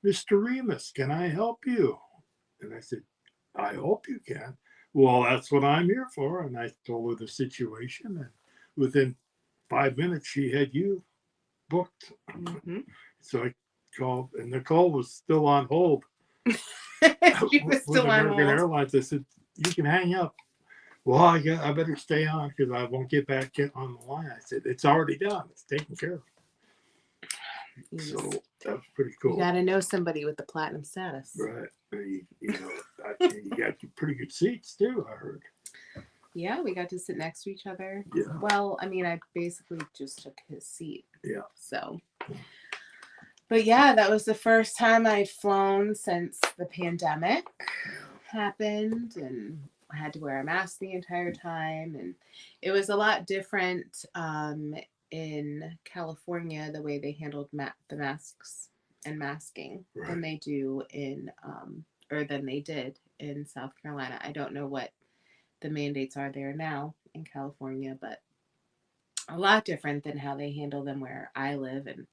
S3: Mr. Remus, can I help you? And I said, I hope you can. Well, that's what I'm here for. And I told her the situation. And within 5 minutes, she had you booked. Mm-hmm. So I called, and Nicole was still on hold.
S2: She was still on
S3: American Airlines. I said, you can hang up. Well, I better stay on because I won't get back on the line. I said, it's already done. It's taken care of. So that was pretty cool.
S2: You got to know somebody with the platinum status.
S3: Right. You got pretty good seats too, I heard.
S2: Yeah, we got to sit next to each other.
S3: Yeah.
S2: Well, I mean, I basically just took his seat.
S3: Yeah.
S2: So, but yeah, that was the first time I'd flown since the pandemic happened, and I had to wear a mask the entire time, and it was a lot different in California, the way they handled the masks and masking than they do than they did in South Carolina. I don't know what the mandates are there now in California, but a lot different than how they handle them where I live, and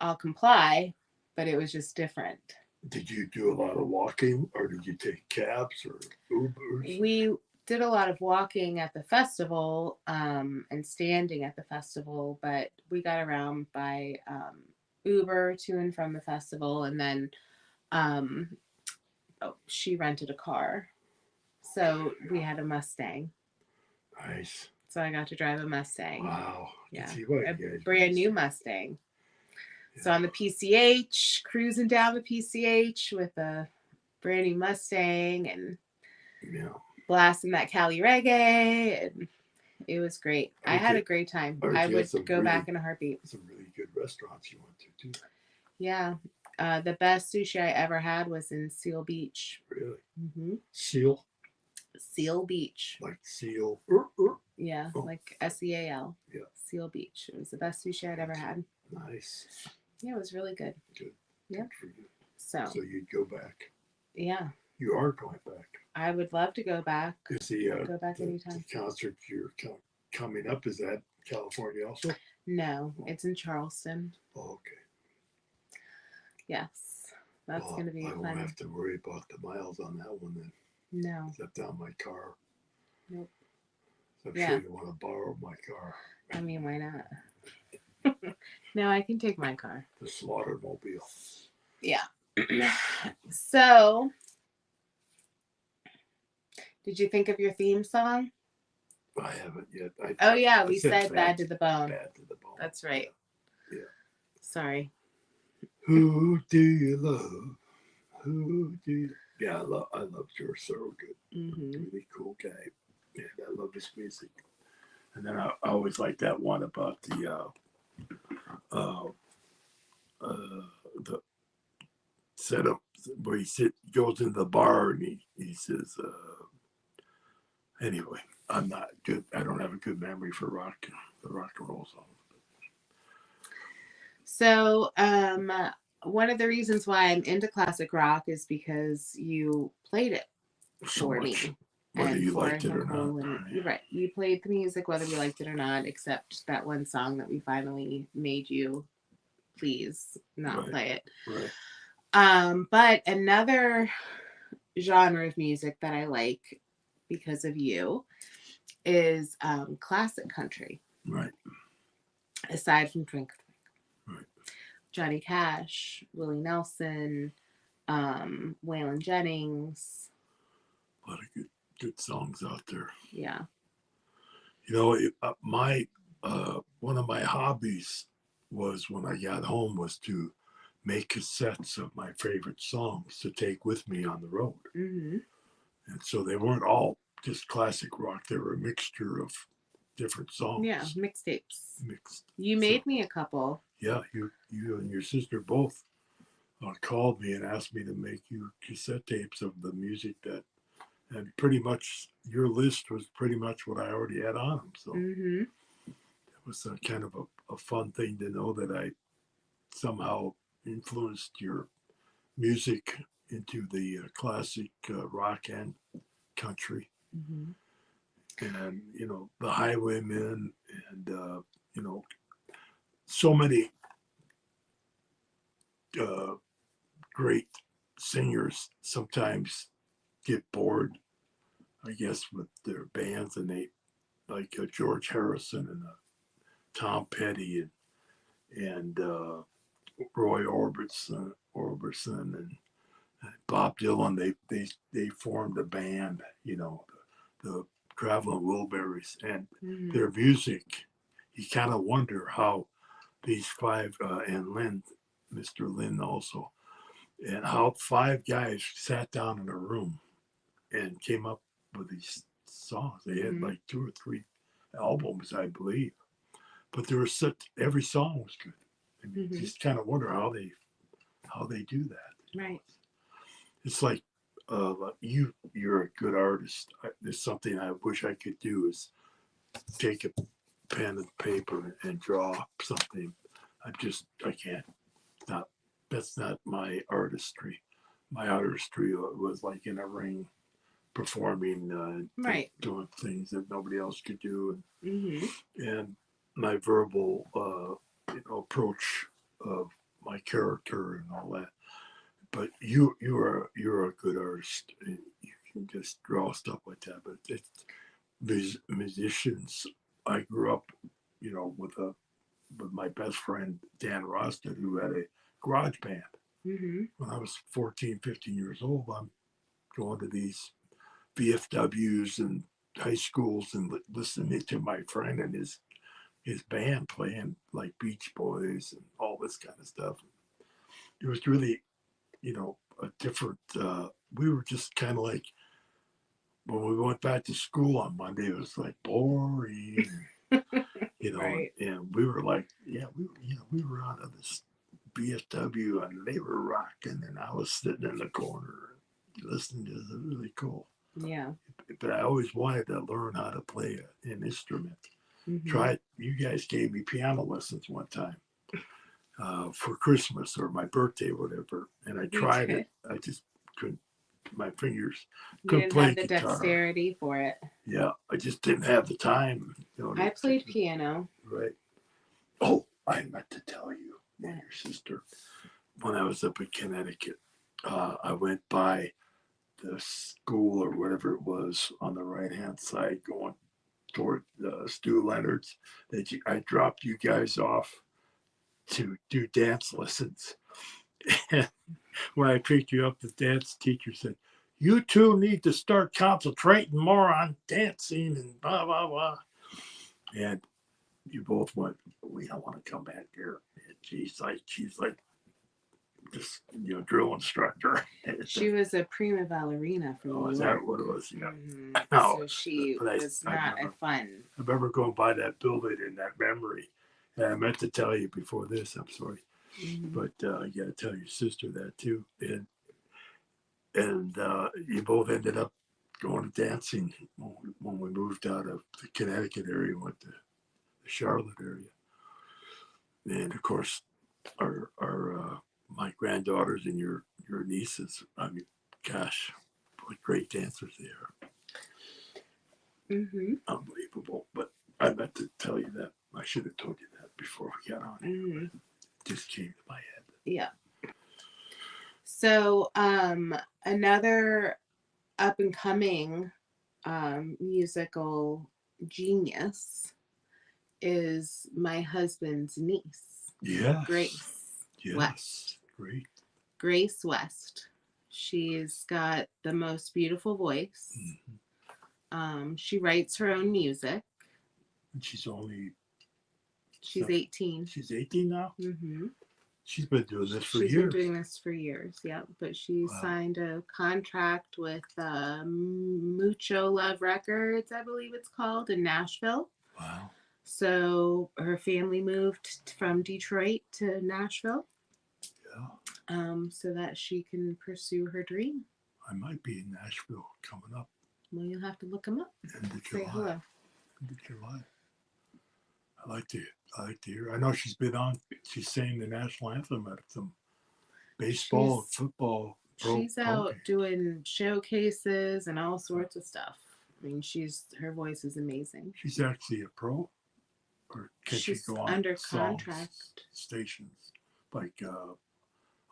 S2: I'll comply, but it was just different.
S3: Did you do a lot of walking, or did you take cabs or Ubers?
S2: We did a lot of walking at the festival and standing at the festival, but we got around by Uber to and from the festival, and then she rented a car. So we had a Mustang.
S3: Nice.
S2: So I got to drive a Mustang.
S3: Wow.
S2: Yeah.
S3: A
S2: brand new Mustang. Yeah. So on the PCH, cruising down the PCH with a brand new Mustang and blasting that Cali reggae. And It was great. I
S3: Okay.
S2: had a great time.
S3: Or
S2: I
S3: you had
S2: would
S3: some
S2: go
S3: really-
S2: back in a heartbeat.
S3: Some really good restaurants you went to too.
S2: Yeah. The best sushi I ever had was in Seal Beach.
S3: Really?
S2: Mm-hmm.
S3: Seal?
S2: Seal Beach.
S3: Like seal?
S2: Yeah,
S3: Oh.
S2: like SEAL.
S3: Yeah.
S2: Seal Beach. It was the best sushi I'd ever had.
S3: Nice.
S2: Yeah, it was really good.
S3: Good.
S2: Yeah.
S3: Good for you.
S2: So,
S3: So you'd go back.
S2: yeah,
S3: You are going back.
S2: I would love to go back.
S3: Is the,
S2: Go back
S3: the
S2: anytime.
S3: concert you're coming up, is that California also?
S2: No, it's in Charleston.
S3: Oh, okay.
S2: Yes. That's
S3: Well,
S2: going to be
S3: I won't
S2: fun.
S3: have to worry about the miles on that one then.
S2: No.
S3: Except down my car.
S2: Nope.
S3: I'm
S2: Yeah.
S3: sure you want to borrow my car.
S2: I mean, why not? No, I can take my car.
S3: The Slaughtermobile.
S2: Yeah. So, did you think of your theme song?
S3: I haven't yet.
S2: Oh, yeah,
S3: I
S2: we said Bad to the Bone.
S3: Bad to the Bone.
S2: That's right.
S3: Yeah.
S2: Sorry.
S3: Who do you love? Who do you... Yeah, I love George Thorogood.
S2: Mm-hmm.
S3: Really cool guy. And I love his music. And then I always like that one about the setup where goes into the bar and he says, anyway, I'm not good. I don't have a good memory for the rock and roll songs.
S2: So, one of the reasons why I'm into classic rock is because you played it
S3: So
S2: for
S3: much,
S2: me.
S3: whether
S2: And
S3: you
S2: for
S3: liked it or
S2: Nicole,
S3: not.
S2: and you're right. You played the music whether we liked it or not, except that one song that we finally made you please not
S3: Right.
S2: play it.
S3: Right.
S2: But another genre of music that I like because of you is classic country.
S3: Right.
S2: Aside from Twink.
S3: Right.
S2: Johnny Cash, Willie Nelson, Waylon Jennings.
S3: A lot of good songs out there.
S2: Yeah.
S3: You know, one of my hobbies was when I got home was to make cassettes of my favorite songs to take with me on the road.
S2: Mm-hmm.
S3: And so they weren't all just classic rock. They were a mixture of different songs.
S2: Yeah, mixtapes.
S3: Mixed.
S2: You made me a couple.
S3: Yeah, you and your sister both called me and asked me to make you cassette tapes of the music and pretty much your list was pretty much what I already had on them. So
S2: Mm-hmm.
S3: it was kind of a fun thing to know that I somehow influenced your music into the classic rock and country.
S2: Mm-hmm.
S3: And, you know, the Highwaymen and, you know, so many great singers sometimes get bored, I guess, with their bands, and they like George Harrison and Tom Petty and Roy Orbison and Bob Dylan. They formed a band, you know, the Traveling Wilburys, and
S2: Mm-hmm.
S3: their music. You kind of wonder how these five and Mr. Lynn also, and how five guys sat down in a room and came up with these songs. They had
S2: Mm-hmm.
S3: like 2 or 3 albums, I believe, but there was every song was good. I mean,
S2: Mm-hmm.
S3: just kind of wonder how they do that.
S2: Right.
S3: It's like you're a good artist. There's something I wish I could do is take a pen and paper and draw something. I can't. That's not my artistry. My artistry was like in a ring, performing,
S2: Right.
S3: doing things that nobody else could do,
S2: Mm-hmm.
S3: and my verbal, approach of my character and all that. But you're a good artist. And you can just draw stuff like that. But it's musicians. I grew up, you know, with my best friend Dan Rosted, who had a garage band.
S2: Mm-hmm.
S3: When I was 14, 15 years old, I'm going to these VFWs and high schools and listening to my friend and his band playing like Beach Boys and all this kind of stuff. It was really, you know, a different. We were just kind of like when we went back to school on Monday, it was like boring,
S2: Right.
S3: and we were like, yeah, we were out of this BFW and they were rocking, and I was sitting in the corner listening to it. Really cool.
S2: Yeah.
S3: But I always wanted to learn how to play an instrument.
S2: Mm-hmm.
S3: You guys gave me piano lessons one time for Christmas or my birthday, whatever, and I tried it. I just couldn't. My fingers
S2: You
S3: couldn't
S2: didn't
S3: play
S2: have the
S3: guitar.
S2: dexterity for it.
S3: Yeah, I just didn't have the time.
S2: I played piano.
S3: Right. Oh, I meant to tell you and your sister, when I was up in Connecticut, I went by the school or whatever it was on the right-hand side going toward Stu Leonard's. I dropped you guys off to do dance lessons. And when I picked you up, the dance teacher said, "You two need to start concentrating more on dancing and blah, blah, blah." And you both went, "We don't want to come back here." And she's like this, drill instructor.
S2: She was a prima ballerina from
S3: Oh,
S2: New
S3: is
S2: York.
S3: that what it was? Yeah.
S2: Mm-hmm.
S3: No,
S2: So she was not a fun.
S3: I remember going by that building in that memory. And I meant to tell you before this, I'm sorry.
S2: Mm-hmm.
S3: But you got to tell your sister that too. And you both ended up going to dancing when we moved out of the Connecticut area, went to the Charlotte area. And of course, our my granddaughters and your nieces, I mean, gosh, what great dancers they are.
S2: Mm-hmm.
S3: Unbelievable. But I meant to tell you that. I should have told you that before we got on.
S2: Mm-hmm.
S3: It just came to my head.
S2: Yeah. So another up and coming musical genius is my husband's niece.
S3: Yes.
S2: Grace.
S3: Yes.
S2: West.
S3: Great.
S2: Grace West. She's got the most beautiful voice.
S3: Mm-hmm.
S2: She writes her own music.
S3: And she's
S2: 18.
S3: She's 18 now?
S2: Mm-hmm.
S3: She's been doing this for years.
S2: She's been doing this for years, yeah. But she signed a contract with Mucho Love Records, I believe it's called, in Nashville.
S3: Wow.
S2: So her family moved from Detroit to Nashville.
S3: Yeah.
S2: So that she can pursue her dream.
S3: I might be in Nashville coming up.
S2: Well, you'll have to look them up.
S3: End of
S2: Say hello.
S3: End of July. I like to hear. I know she's been on. She's sang the national anthem at some baseball, football.
S2: She's out doing showcases and all sorts of stuff. I mean, her voice is amazing.
S3: She's actually a pro, or can she go on
S2: under contract
S3: stations like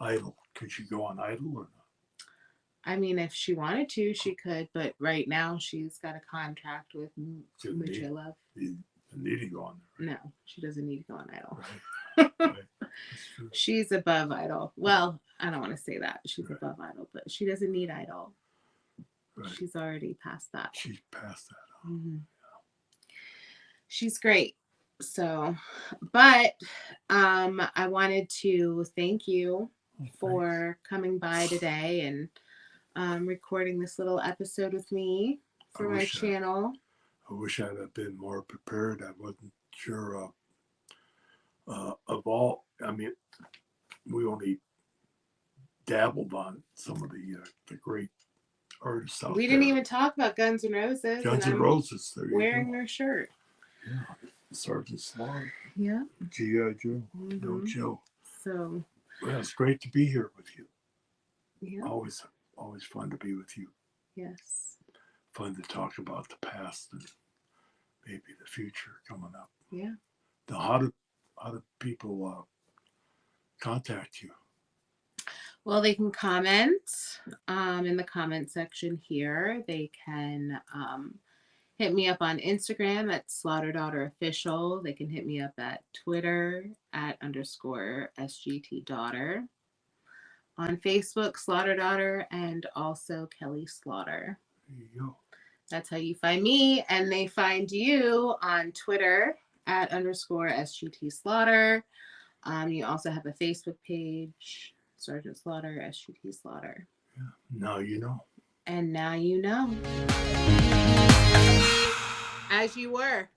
S3: Idol? Could she go on Idol or not?
S2: I mean, if she wanted to, she could. But right now, she's got a contract with Mucho Love.
S3: Need to go on there. Right?
S2: No, she doesn't need to go on Idol.
S3: Right. Right.
S2: She's above Idol. Well, I don't want to say that. She's above Idol, but she doesn't need Idol. Right. She's already past that.
S3: She's past that.
S2: Mm-hmm. Yeah. She's great. So, but I wanted to thank you for coming by today and recording this little episode with me for my channel.
S3: I wish I'd have been more prepared. I wasn't sure of all. I mean, we only dabbled on some of the great artists out there.
S2: We didn't even talk about Guns N' Roses.
S3: Guns N' Roses.
S2: Wearing their shirt.
S3: Yeah. Sergeant Slaughter.
S2: Yeah.
S3: G.I. Joe.
S2: Mm-hmm.
S3: No Joe.
S2: So.
S3: Well, it's great to be here with you.
S2: Yeah.
S3: Always fun to be with you.
S2: Yes.
S3: Fun to talk about the past and maybe the future coming up.
S2: Yeah.
S3: How do people contact you?
S2: Well, they can comment in the comment section here. They can hit me up on Instagram at SlaughterDaughterOfficial. They can hit me up at Twitter at _SGTDaughter. On Facebook, SlaughterDaughter, and also Kelly Slaughter.
S3: There you go.
S2: That's how you find me. And they find you on Twitter at _SGTSlaughter. You also have a Facebook page, Sergeant Slaughter, SGT Slaughter.
S3: Yeah. Now you know.
S2: And now you know. As you were.